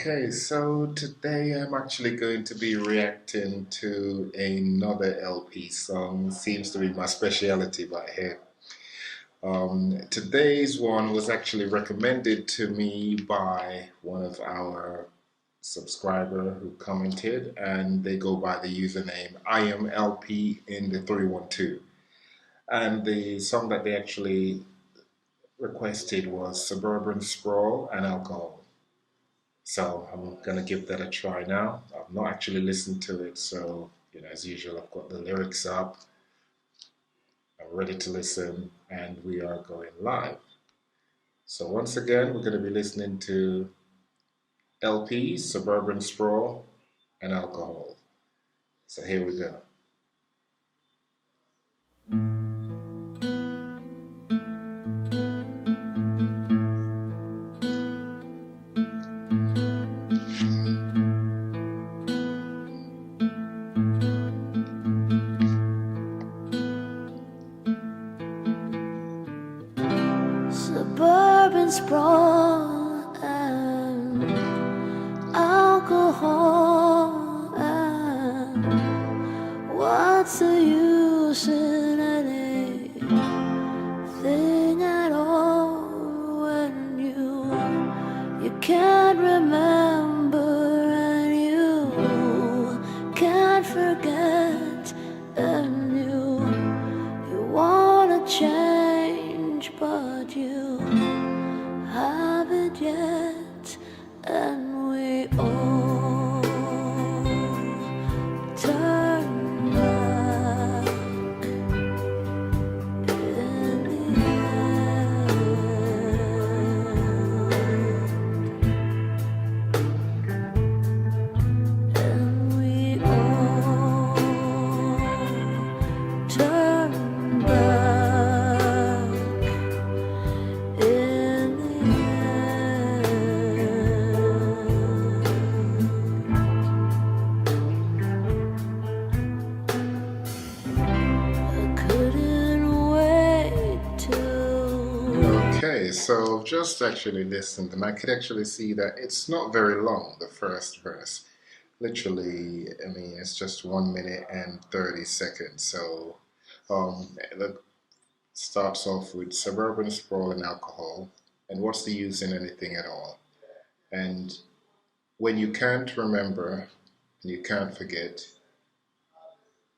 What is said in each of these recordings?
Okay, so today I'm actually going to be reacting to another LP song. Seems to be my specialty by here. Today's one was actually recommended to me by one of our subscriber who commented, and they go by the username I am LP in the 312. And the song that they actually requested was Suburban Sprawl and Alcohol. So I'm gonna give that a try now. I've not actually listened to it, so as usual, I've got the lyrics up. I'm ready to listen, and we are going live. So once again, we're gonna be listening to LP, Suburban Sprawl, and Alcohol. So here we go. Suburban sprawl and alcohol, and what's the use in anything at all when you can't remember and you can't forget, and you wanna change but you haven't yet, and we all turn back in the end, and we all turn back in the Okay, so just actually listened, and I could actually see that it's not very long, the first verse. Literally, I mean, it's just 1 minute and 30 seconds. So it starts off with suburban sprawl and alcohol, and what's the use in anything at all? And when you can't remember and you can't forget,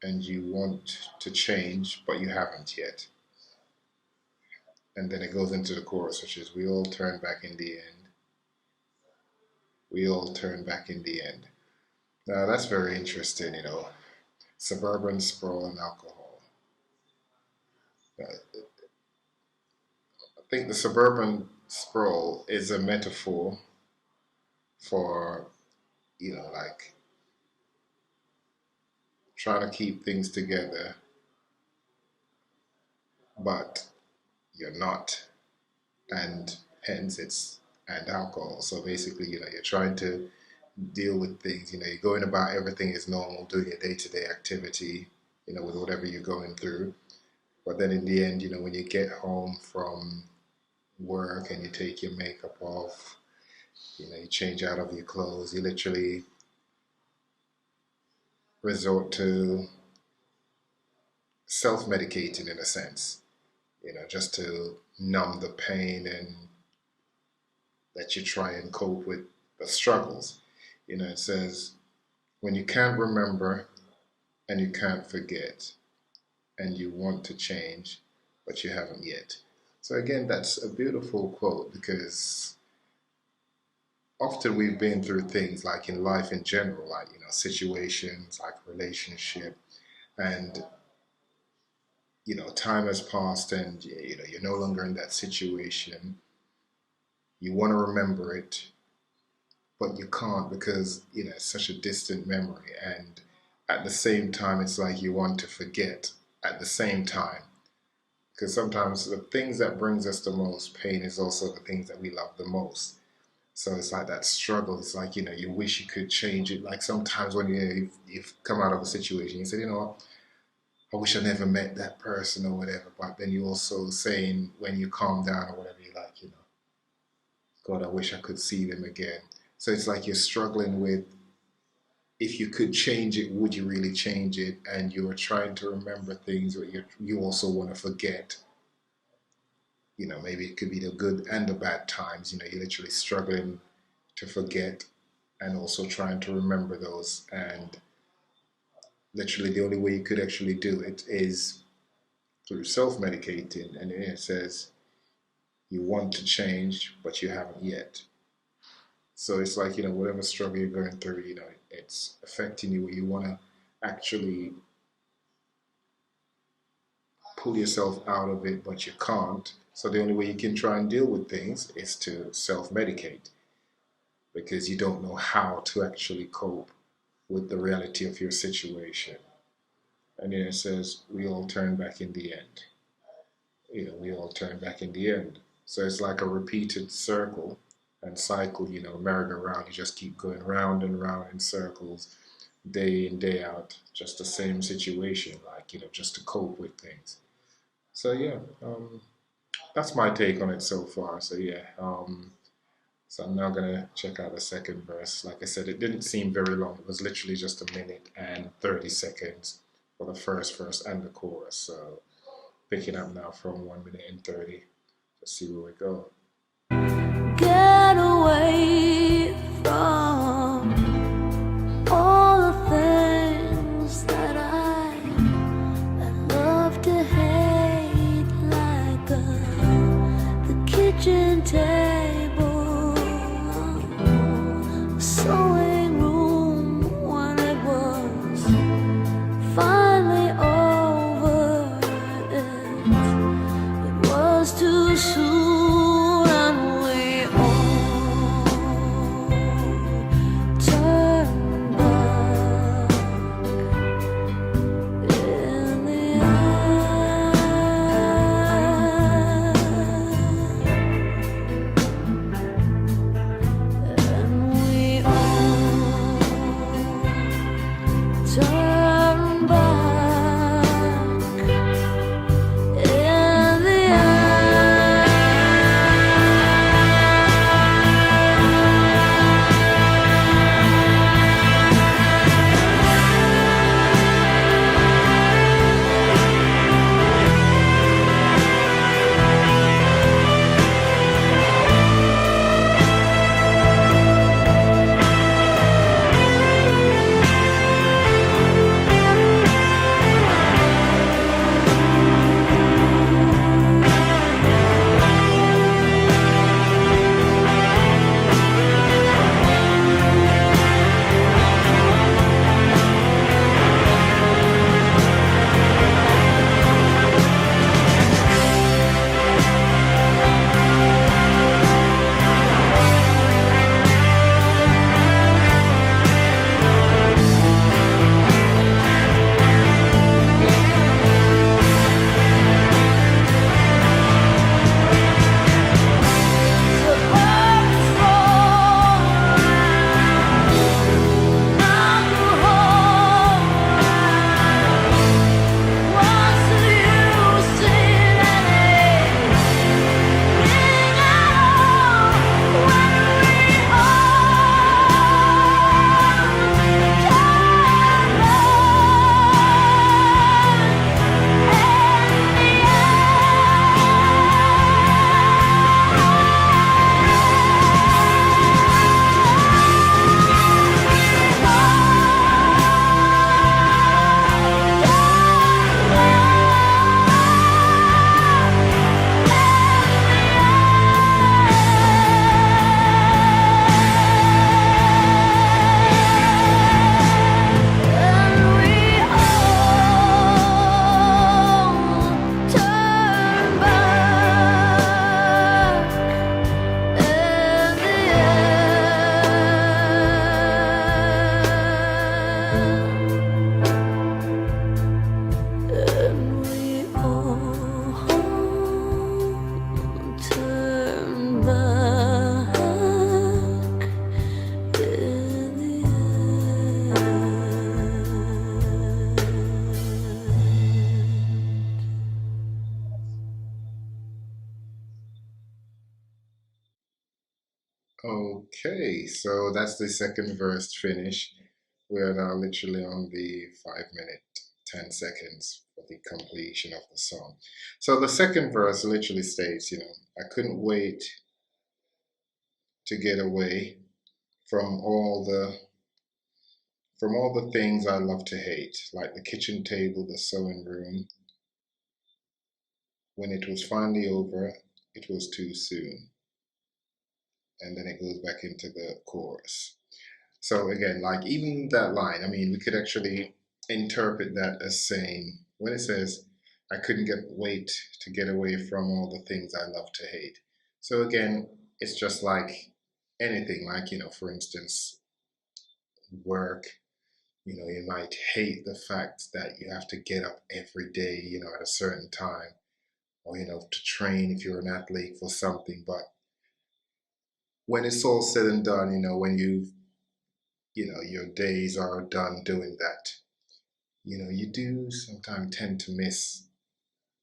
and you want to change, but you haven't yet. And then it goes into the chorus, which is we all turn back in the end. We all turn back in the end. Now that's very interesting. Suburban sprawl and alcohol. I think the suburban sprawl is a metaphor for, like trying to keep things together, but you're not, and hence it's and alcohol. So basically, you're trying to deal with things. You're going about everything is normal, doing your day-to-day activity, with whatever you're going through. But then in the end, when you get home from work and you take your makeup off, you change out of your clothes, you literally resort to self-medicating in a sense, just to numb the pain and that you try and cope with the struggles. It says, when you can't remember and you can't forget and you want to change, but you haven't yet. So again, that's a beautiful quote because often we've been through things like in life in general, like, situations like relationship, and, time has passed and, you're no longer in that situation. You want to remember it, but you can't because, it's such a distant memory. And at the same time, it's like you want to forget at the same time. Because sometimes the things that brings us the most pain is also the things that we love the most. So it's like that struggle. It's like, you wish you could change it. Like sometimes when you've come out of a situation, you say, what, I wish I never met that person or whatever. But then you also saying when you calm down or whatever, you're like, God, I wish I could see them again. So it's like you're struggling with if you could change it, would you really change it? And you're trying to remember things, but you also want to forget. Maybe it could be the good and the bad times. You're literally struggling to forget and also trying to remember those. And literally, the only way you could actually do it is through self medicating. And it says you want to change, but you haven't yet. So it's like, whatever struggle you're going through, it's affecting you. You want to actually pull yourself out of it, but you can't. So the only way you can try and deal with things is to self medicate because you don't know how to actually cope with the reality of your situation. And then it says, we all turn back in the end. We all turn back in the end. So it's like a repeated circle and cycle, merry-go-round. You just keep going round and round in circles, day in, day out, just the same situation, like, just to cope with things. So yeah, that's my take on it so far. So yeah, so I'm now gonna check out the second verse. Like I said, it didn't seem very long. It was literally just a minute and 30 seconds for the first verse and the chorus. So picking up now from 1 minute and 30. Let's see where we go. Get away from all the things that I love to hate, like the kitchen table, the sewing room when it was finally over. It was too soon, and we all turned back in the end. And we all turned back in the Okay, so that's the second verse finish. We are now literally on the 5 minute, 10 seconds for the completion of the song. So the second verse literally states, I couldn't wait to get away from all the things I love to hate, like the kitchen table, the sewing room. When it was finally over, it was too soon. And then it goes back into the chorus. So again, like even that line, I mean, we could actually interpret that as saying when it says, I couldn't get wait to get away from all the things I love to hate. So again, it's just like anything, like, for instance, work, you might hate the fact that you have to get up every day, at a certain time, or, to train if you're an athlete for something. But when it's all said and done, when your days are done doing that, you do sometimes tend to miss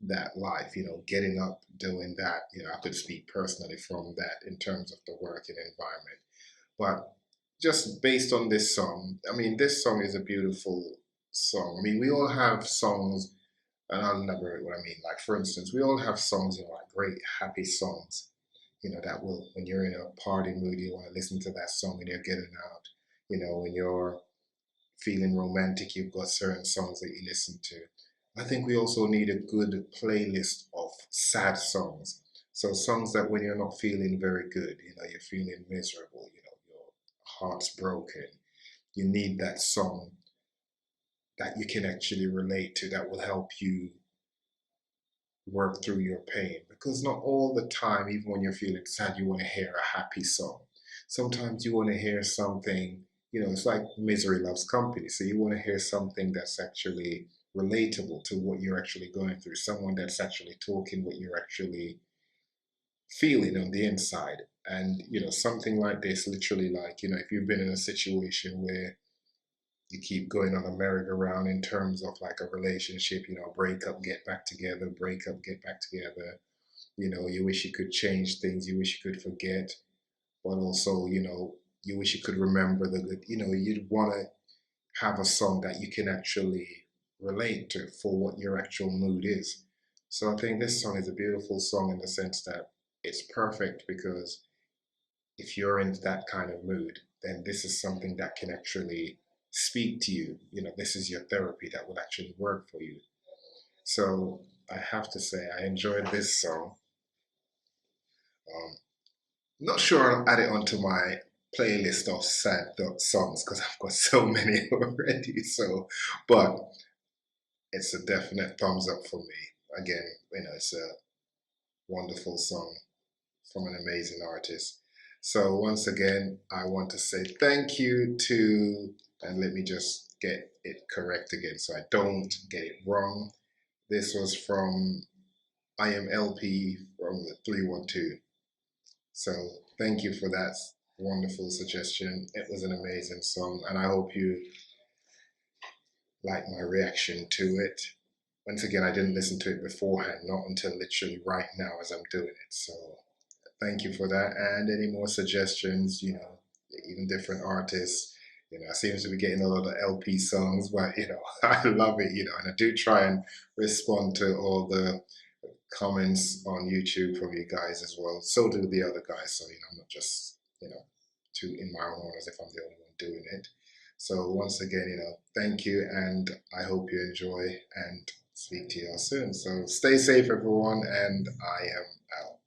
that life, getting up, doing that. I could speak personally from that in terms of the working environment. But just based on this song, I mean, this song is a beautiful song. I mean, we all have songs, and I'll elaborate what I mean. Like, for instance, we all have songs, like great happy songs, that will, when you're in a party mood, you want to listen to that song when you're getting out. When you're feeling romantic, you've got certain songs that you listen to. I think we also need a good playlist of sad songs. So songs that when you're not feeling very good, you're feeling miserable, your heart's broken, you need that song that you can actually relate to that will help you work through your pain. Because not all the time, even when you're feeling sad, you want to hear a happy song. Sometimes you want to hear something, it's like misery loves company. So you want to hear something that's actually relatable to what you're actually going through, someone that's actually talking what you're actually feeling on the inside. And, something like this, literally, like, if you've been in a situation where you keep going on a merry-go-round in terms of like a relationship, break up, get back together, break up, get back together. You wish you could change things, you wish you could forget, but also, you wish you could remember the good, you'd want to have a song that you can actually relate to for what your actual mood is. So I think this song is a beautiful song in the sense that it's perfect because if you're in that kind of mood, then this is something that can actually speak to you. This is your therapy that will actually work for you. So I have to say, I enjoyed this song. Um, Not sure I'll add it onto my playlist of sad songs because I've got so many already. So, but it's a definite thumbs up for me. Again, it's a wonderful song from an amazing artist. So once again, I want to say thank you to, and let me just get it correct again so I don't get it wrong. This was from I Am LP from the 312. So thank you for that wonderful suggestion. It was an amazing song, and I hope you like my reaction to it. Once again, I didn't listen to it beforehand, not until literally right now as I'm doing it. So thank you for that. And any more suggestions, even different artists. I seem to be getting a lot of LP songs, but I love it, and I do try and respond to all the comments on YouTube from you guys as well. So do the other guys. So, I'm not just, too in my own horn as if I'm the only one doing it. So once again, thank you and I hope you enjoy and speak to you all soon. So stay safe everyone and I am out.